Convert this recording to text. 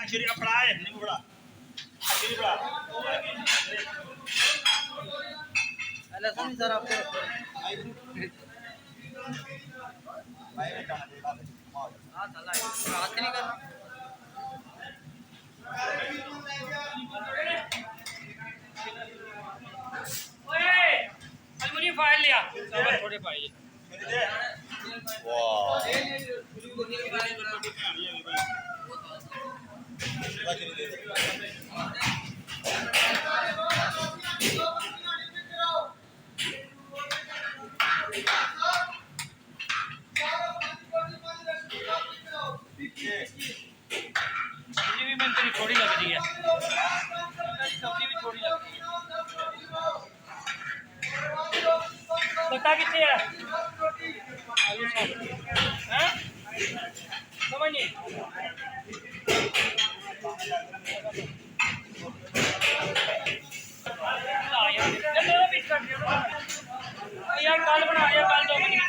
Akhirnya apa lain? Ini berapa? Akhirnya berapa? Ada sini cara apa? Ah, salah. Hati ni kan. ओए, aluminium file लिया। चावल थोड़े पाइए। Wow. सब्जी भी मैंने तेरी थोड़ी लग रही है। सब्जी भी थोड़ी लग रही है। बता कितने है? आलू साथ। हैं? समझ नहीं। यार कल बना यार कल 2 बजे